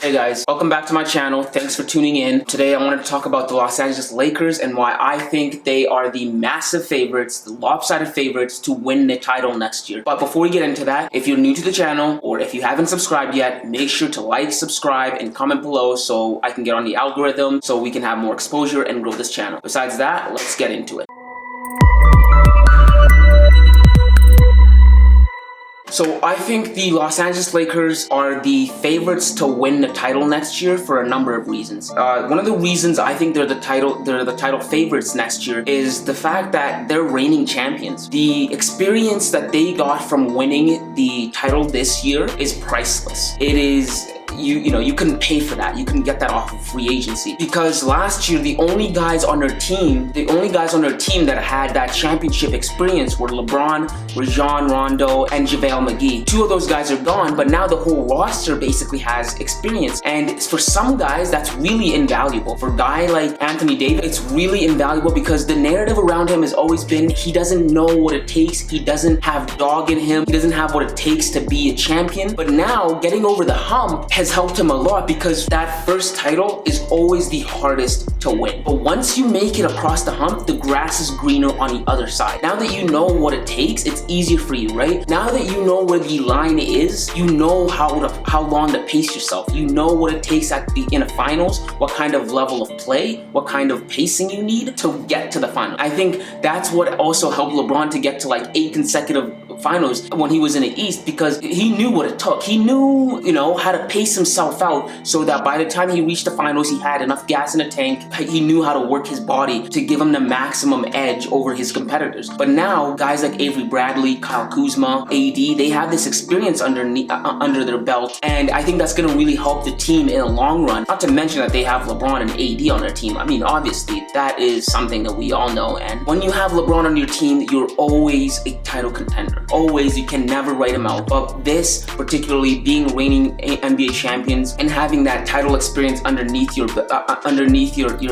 Hey guys, welcome back to my channel. Thanks for tuning in. Today I wanted to talk about the Los Angeles Lakers and why I think they are the massive favorites, the lopsided favorites to win the title next year. But before we get into that, if you're new to the channel or if you haven't subscribed yet, make sure to like, subscribe, and comment below so I can get on the algorithm so we can have more exposure and grow this channel. Besides that, let's get into it. So I think the Los Angeles Lakers are the favorites to win the title next year for a number of reasons. One of the reasons I think they're the title favorites next year is the fact that they're reigning champions. The experience that they got from winning the title this year is priceless. It is. You couldn't pay for that. You couldn't get that off of free agency. Because last year, the only guys on their team that had that championship experience were Lebron, Rajon Rondo, and JaVale McGee. Two of those guys are gone, but now the whole roster basically has experience. And for some guys, that's really invaluable. For a guy like Anthony Davis, it's really invaluable because the narrative around him has always been he doesn't know what it takes. He doesn't have dog in him. He doesn't have what it takes to be a champion. But now, getting over the hump has helped him a lot because that first title is always the hardest to win. But once you make it across the hump, the grass is greener on the other side. Now that you know what it takes, it's easier for you, right? Now that you know where the line is, you know how long to pace yourself. You know what it takes in the finals, what kind of level of play, what kind of pacing you need to get to the final. I think that's what also helped LeBron to get to like 8 consecutive finals when he was in the East, because he knew what it took. He knew, how to pace himself out so that by the time he reached the finals, he had enough gas in the tank. He knew how to work his body to give him the maximum edge over his competitors. But now, guys like Avery Bradley, Kyle Kuzma, AD, they have this experience under their belt, and I think that's going to really help the team in the long run. Not to mention that they have LeBron and AD on their team. I mean, obviously, that is something that we all know. And when you have LeBron on your team, you're always a title contender. Always, you can never write him out. But this, particularly being reigning NBA champions and having that title experience underneath your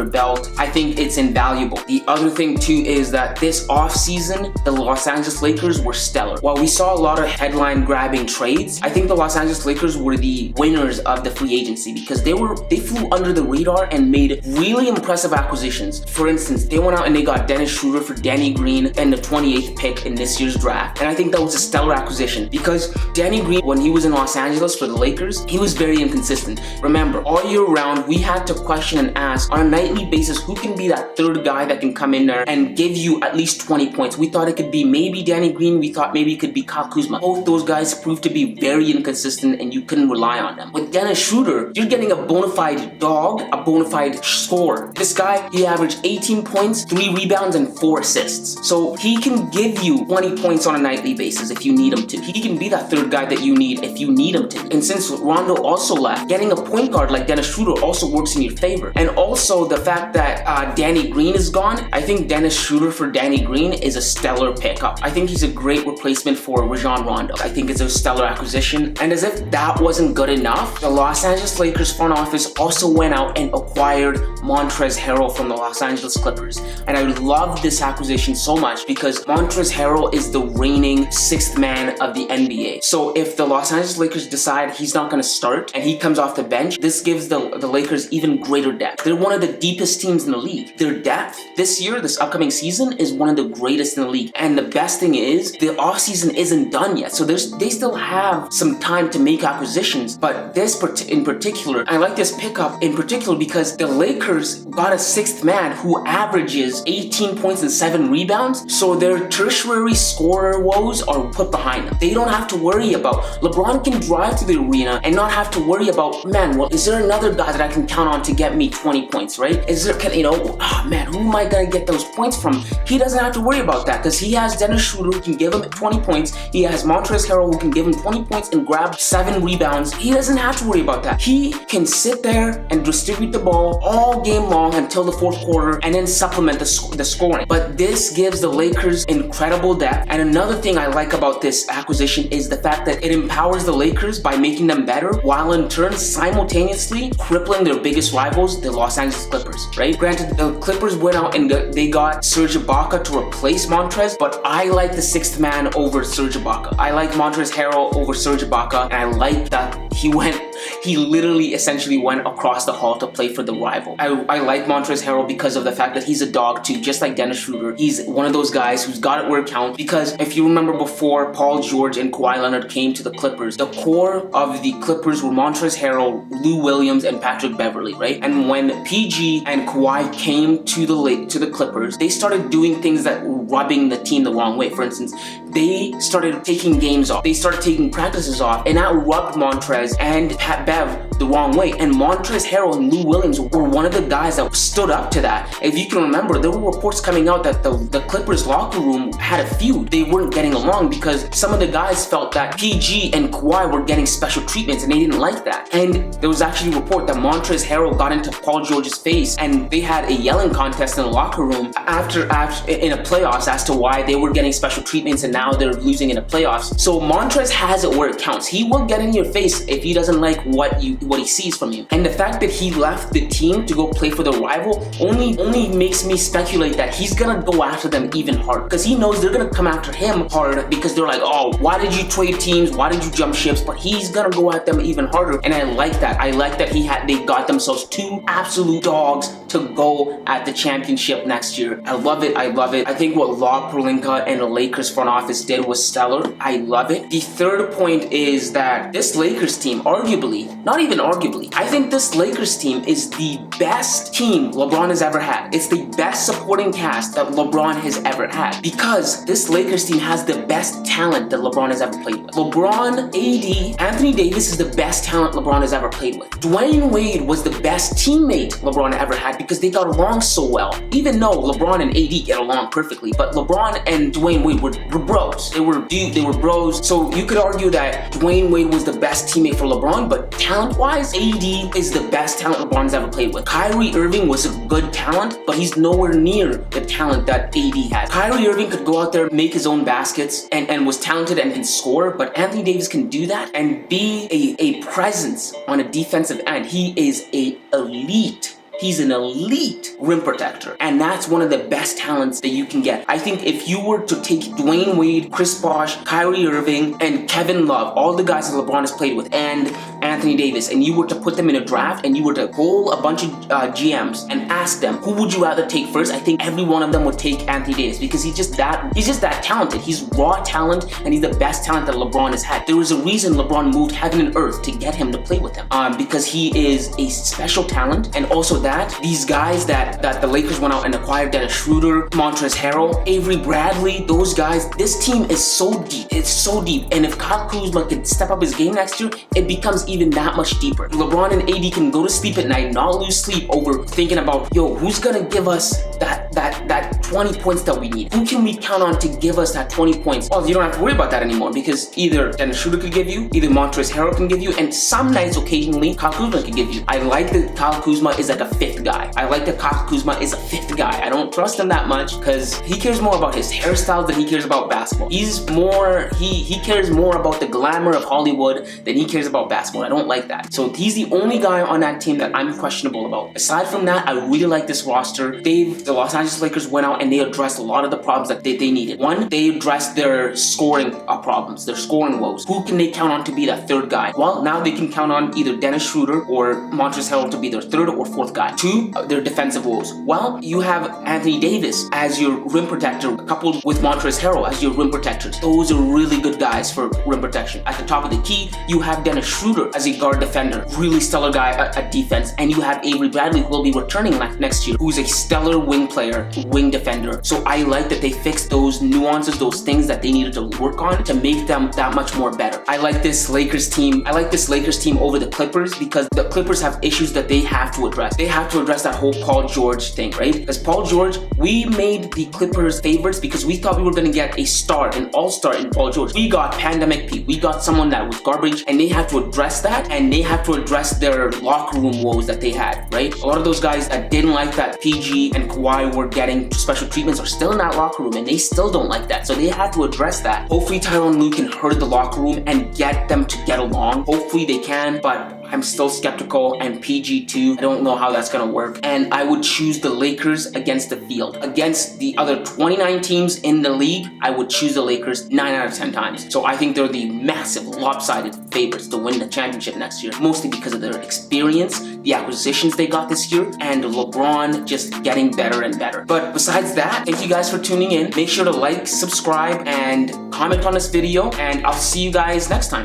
belt, I think it's invaluable. The other thing too is that this offseason, the Los Angeles Lakers were stellar. While we saw a lot of headline-grabbing trades, I think the Los Angeles Lakers were the winners of the free agency because they flew under the radar and made really impressive acquisitions. For instance, they went out and they got Dennis Schroeder for Danny Green and the 28th pick in this year's draft, and I think that was a stellar acquisition because Danny Green, when he was in Los Angeles for the Lakers, he was very inconsistent. Remember, all year round, we had to question and ask on a nightly basis who can be that third guy that can come in there and give you at least 20 points. We thought it could be maybe Danny Green. We thought maybe it could be Kyle Kuzma. Both those guys proved to be very inconsistent and you couldn't rely on them. With Dennis Schroeder, you're getting a bona fide dog, a bona fide scorer. This guy, he averaged 18 points, 3 rebounds, and 4 assists. So he can give you 20 points on a nightly basis if you need him to. He can be that third guy that you need if you need him to. And since Rondo also left, getting a point guard like Dennis Schroeder also works in your favor. And also the fact that Danny Green is gone, I think Dennis Schroeder for Danny Green is a stellar pickup. I think he's a great replacement for Rajon Rondo. I think it's a stellar acquisition. And as if that wasn't good enough, the Los Angeles Lakers front office also went out and acquired Montrezl Harrell from the Los Angeles Clippers. And I love this acquisition so much because Montrezl Harrell is the reigning 6th man of the NBA. So if the Los Angeles Lakers decide he's not going to start and he comes off the bench, this gives the Lakers even greater depth. They're one of the deepest teams in the league. Their depth this year, this upcoming season, is one of the greatest in the league. And the best thing is, the offseason isn't done yet. So they still have some time to make acquisitions. But this in particular, I like this pickup in particular because the Lakers got a 6th man who averages 18 points and 7 rebounds. So their tertiary scorer woes are put behind them. They don't have to worry about LeBron can drive to the arena and not have to worry about, man, well, is there another guy that I can count on to get me 20 points, right? Man, who am I gonna get those points from? He doesn't have to worry about that because he has Dennis Schroeder who can give him 20 points. He has Montrezl Harrell who can give him 20 points and grab 7 rebounds. He doesn't have to worry about that. He can sit there and distribute the ball all game long until the 4th quarter and then supplement the scoring. But this gives the Lakers incredible depth. And another thing I like about this acquisition is the fact that it empowers the Lakers by making them better while in turn simultaneously crippling their biggest rivals, the Los Angeles Clippers, right? Granted, the Clippers went out and they got Serge Ibaka to replace Montrez, but I like the 6th man over Serge Ibaka. I like Montrezl Harrell over Serge Ibaka, and I like that he went He literally essentially went across the hall to play for the rival. I like Montrezl Harrell because of the fact that he's a dog too, just like Dennis Schroeder. He's one of those guys who's got it where it counts, because if you remember before Paul George and Kawhi Leonard came to the Clippers, the core of the Clippers were Montrezl Harrell, Lou Williams, and Patrick Beverley, right? And when PG and Kawhi came to the Clippers, they started doing things that were rubbing the team the wrong way. For instance, they started taking games off. They started taking practices off, and that rubbed Montrez and Pat Bev the wrong way. And Montrezl Harrell and Lou Williams were one of the guys that stood up to that. If you can remember, there were reports coming out that the Clippers locker room had a feud. They weren't getting along because some of the guys felt that PG and Kawhi were getting special treatments, and they didn't like that. And there was actually a report that Montrezl Harrell got into Paul George's face, and they had a yelling contest in the locker room after in a playoffs as to why they were getting special treatments and now they're losing in the playoffs. So Montrez has it where it counts. He will get in your face if he doesn't like what he sees from you. And the fact that he left the team to go play for the rival only makes me speculate that he's gonna go after them even harder, because he knows they're gonna come after him hard, because they're like, oh, why did you trade teams? Why did you jump ships? But he's gonna go at them even harder. And I like that. I like that they got themselves two absolute dogs to go at the championship next year. I love it. I love it. I think what Rob Pelinka and the Lakers front office did was stellar. I love it. The third point is that this Lakers team, arguably, not even arguably, I think this Lakers team is the best team LeBron has ever had. It's the best supporting cast that LeBron has ever had, because this Lakers team has the best talent that LeBron has ever played with. LeBron, AD, Anthony Davis is the best talent LeBron has ever played with. Dwayne Wade was the best teammate LeBron ever had because they got along so well. Even though LeBron and AD get along perfectly, but LeBron and Dwayne Wade were bros. They were bros. So you could argue that Dwayne Wade was the best teammate for LeBron, but talent-wise, AD is the best talent LeBron's ever played with. Kyrie Irving was a good talent, but he's nowhere near the talent that AD has. Kyrie Irving could go out there, make his own baskets, and was talented and can score, but Anthony Davis can do that and be a presence on a defensive end. He is a elite. He's an elite rim protector, and that's one of the best talents that you can get. I think if you were to take Dwayne Wade, Chris Bosh, Kyrie Irving, and Kevin Love, all the guys that LeBron has played with, and Anthony Davis, and you were to put them in a draft, and you were to poll a bunch of GMs and ask them, who would you rather take first? I think every one of them would take Anthony Davis, because he's just that talented. He's raw talent, and he's the best talent that LeBron has had. There was a reason LeBron moved heaven and earth to get him to play with him, because he is a special talent. And also that these guys that the Lakers went out and acquired, Dennis Schroeder, Montrezl Harrell, Avery Bradley, those guys, this team is so deep. It's so deep. And if Kyle Kuzma can step up his game next year, it becomes even that much deeper. LeBron and AD can go to sleep at night, not lose sleep over thinking about, yo, who's gonna give us that 20 points that we need? Who can we count on to give us that 20 points? Well, you don't have to worry about that anymore, because either Dennis Schroeder could give you, either Montrezl Harrell can give you, and some nights, occasionally, Kyle Kuzma can give you. I like that Kyle Kuzma is like a fifth guy. I like that Kyle Kuzma is a fifth guy. I don't trust him that much because he cares more about his hairstyle than he cares about basketball. He cares more about the glamour of Hollywood than he cares about basketball. I don't like that. So he's the only guy on that team that I'm questionable about. Aside from that, I really like this roster. The Los Angeles Lakers went out and they addressed a lot of the problems that they needed. One, they addressed their scoring problems, their scoring woes. Who can they count on to be that third guy? Well, now they can count on either Dennis Schroeder or Montrezl Harrell to be their third or fourth guy. Two, their defensive woes. Well, you have Anthony Davis as your rim protector, coupled with Montrezl Harrell as your rim protectors. Those are really good guys for rim protection. At the top of the key, you have Dennis Schroeder as a guard defender, really stellar guy at defense, and you have Avery Bradley, who will be returning next year, who's a stellar wing player, wing defender. So I like that they fixed those nuances, those things that they needed to work on to make them that much more better. I like this Lakers team. I like this Lakers team over the Clippers because the Clippers have issues that they have to address. They have to address that whole Paul George thing, right? Because Paul George, we made the Clippers favorites because we thought we were going to get a star, an all-star in Paul George. We got Pandemic Pete. We got someone that was garbage, and they have to address that, and they have to address their locker room woes that they had, right? A lot of those guys that didn't like that PG and Kawhi were getting special treatments are still in that locker room, and they still don't like that. So they have to address that. Hopefully Tyronn Lue can herd the locker room and get them to get along. Hopefully they can, but I'm still skeptical, and PG too. I don't know how that's gonna work. And I would choose the Lakers against the field. Against the other 29 teams in the league, I would choose the Lakers 9 out of 10 times. So I think they're the massive, lopsided favorites to win the championship next year, mostly because of their experience, the acquisitions they got this year, and LeBron just getting better and better. But besides that, thank you guys for tuning in. Make sure to like, subscribe, and comment on this video, and I'll see you guys next time.